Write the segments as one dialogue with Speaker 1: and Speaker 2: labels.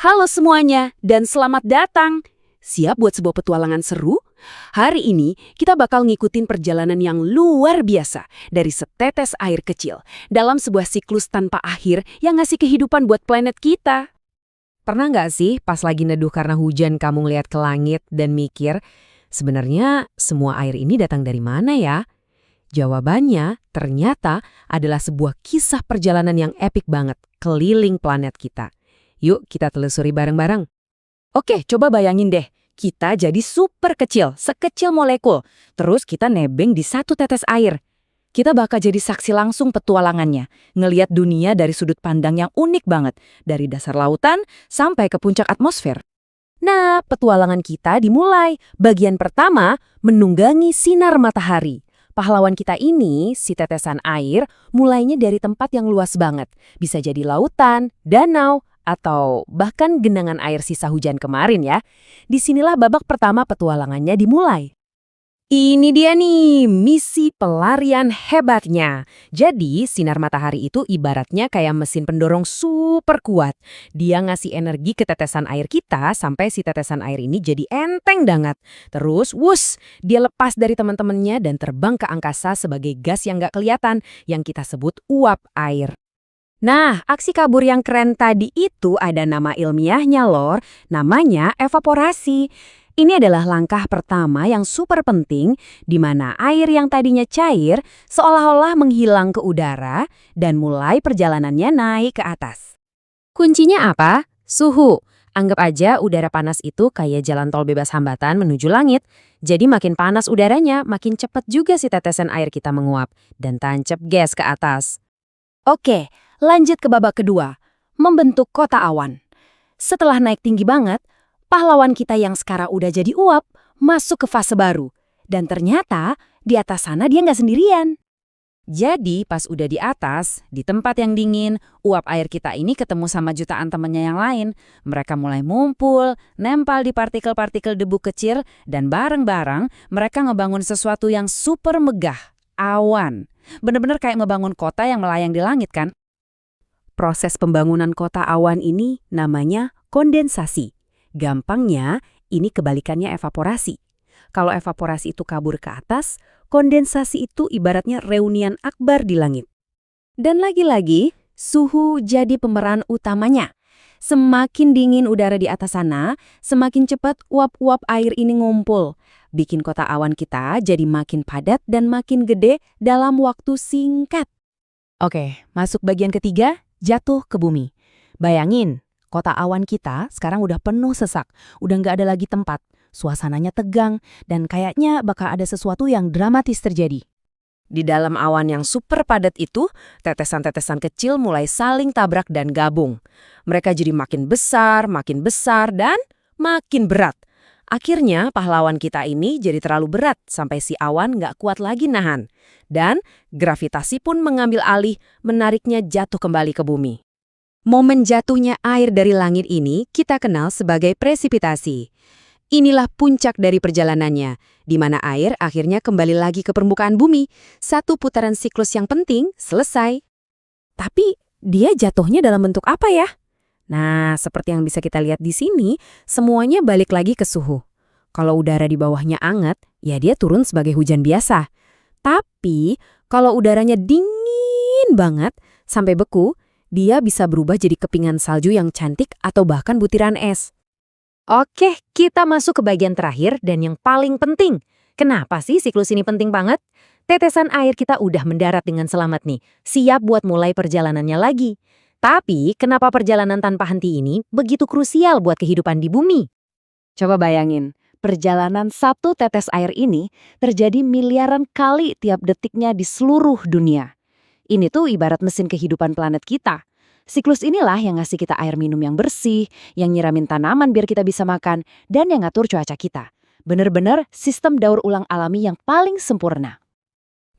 Speaker 1: Halo semuanya, dan selamat datang. Siap buat sebuah petualangan seru? Hari ini kita bakal ngikutin perjalanan yang luar biasa dari setetes air kecil dalam sebuah siklus tanpa akhir yang ngasih kehidupan buat planet kita.
Speaker 2: Pernah nggak sih pas lagi neduh karena hujan kamu ngeliat ke langit dan mikir, sebenarnya semua air ini datang dari mana ya? Jawabannya ternyata adalah sebuah kisah perjalanan yang epik banget keliling planet kita. Yuk kita telusuri bareng-bareng.
Speaker 3: Oke, coba bayangin deh. Kita jadi super kecil, sekecil molekul. Terus kita nebeng di satu tetes air. Kita bakal jadi saksi langsung petualangannya. Ngeliat dunia dari sudut pandang yang unik banget. Dari dasar lautan sampai ke puncak atmosfer.
Speaker 2: Nah, petualangan kita dimulai. Bagian pertama, menunggangi sinar matahari. Pahlawan kita ini, si tetesan air, mulainya dari tempat yang luas banget. Bisa jadi lautan, danau, atau bahkan genangan air sisa hujan kemarin ya. Disinilah babak pertama petualangannya dimulai. Ini dia nih, misi pelarian hebatnya. Jadi, sinar matahari itu ibaratnya kayak mesin pendorong super kuat. Dia ngasih energi ke tetesan air kita sampai si tetesan air ini jadi enteng banget. Terus, wus, dia lepas dari teman-temannya dan terbang ke angkasa sebagai gas yang nggak kelihatan, yang kita sebut uap air. Nah, aksi kabur yang keren tadi itu ada nama ilmiahnya lor, namanya evaporasi. Ini adalah langkah pertama yang super penting di mana air yang tadinya cair seolah-olah menghilang ke udara dan mulai perjalanannya naik ke atas. Kuncinya apa? Suhu. Anggap aja udara panas itu kayak jalan tol bebas hambatan menuju langit. Jadi makin panas udaranya, makin cepat juga si tetesan air kita menguap dan tancap gas ke atas. Oke, lanjut ke babak kedua, membentuk kota awan. Setelah naik tinggi banget, pahlawan kita yang sekarang udah jadi uap masuk ke fase baru. Dan ternyata di atas sana dia nggak sendirian. Jadi pas udah di atas, di tempat yang dingin, uap air kita ini ketemu sama jutaan temennya yang lain. Mereka mulai ngumpul, nempel di partikel-partikel debu kecil, dan bareng-bareng mereka ngebangun sesuatu yang super megah, awan. Bener-bener kayak ngebangun kota yang melayang di langit kan? Proses pembangunan kota awan ini namanya kondensasi. Gampangnya, ini kebalikannya evaporasi. Kalau evaporasi itu kabur ke atas, kondensasi itu ibaratnya reunian akbar di langit. Dan lagi-lagi, suhu jadi pemeran utamanya. Semakin dingin udara di atas sana, semakin cepat uap-uap air ini ngumpul. Bikin kota awan kita jadi makin padat dan makin gede dalam waktu singkat. Oke, masuk bagian ketiga, jatuh ke bumi. Bayangin, kota awan kita sekarang udah penuh sesak, udah nggak ada lagi tempat. Suasananya tegang, dan kayaknya bakal ada sesuatu yang dramatis terjadi. Di dalam awan yang super padat itu, tetesan-tetesan kecil mulai saling tabrak dan gabung. Mereka jadi makin besar, dan makin berat. Akhirnya pahlawan kita ini jadi terlalu berat sampai si awan nggak kuat lagi nahan. Dan gravitasi pun mengambil alih, menariknya jatuh kembali ke bumi. Momen jatuhnya air dari langit ini kita kenal sebagai presipitasi. Inilah puncak dari perjalanannya, di mana air akhirnya kembali lagi ke permukaan bumi. Satu putaran siklus yang penting selesai. Tapi dia jatuhnya dalam bentuk apa ya? Nah, seperti yang bisa kita lihat di sini, semuanya balik lagi ke suhu. Kalau udara di bawahnya anget, ya dia turun sebagai hujan biasa. Tapi, kalau udaranya dingin banget, sampai beku, dia bisa berubah jadi kepingan salju yang cantik atau bahkan butiran es. Oke, kita masuk ke bagian terakhir dan yang paling penting. Kenapa sih siklus ini penting banget? Tetesan air kita udah mendarat dengan selamat nih, siap buat mulai perjalanannya lagi. Tapi, kenapa perjalanan tanpa henti ini begitu krusial buat kehidupan di bumi? Coba bayangin, perjalanan satu tetes air ini terjadi miliaran kali tiap detiknya di seluruh dunia. Ini tuh ibarat mesin kehidupan planet kita. Siklus inilah yang ngasih kita air minum yang bersih, yang nyiramin tanaman biar kita bisa makan, dan yang ngatur cuaca kita. Bener-bener sistem daur ulang alami yang paling sempurna.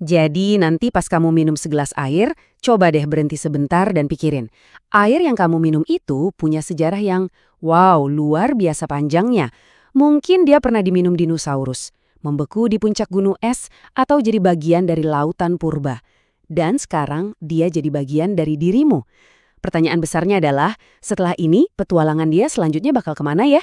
Speaker 2: Jadi nanti pas kamu minum segelas air, coba deh berhenti sebentar dan pikirin. Air yang kamu minum itu punya sejarah yang, wow, luar biasa panjangnya. Mungkin dia pernah diminum dinosaurus, membeku di puncak gunung es, atau jadi bagian dari lautan purba. Dan sekarang dia jadi bagian dari dirimu.
Speaker 1: Pertanyaan besarnya adalah, setelah ini petualangan dia selanjutnya bakal kemana ya?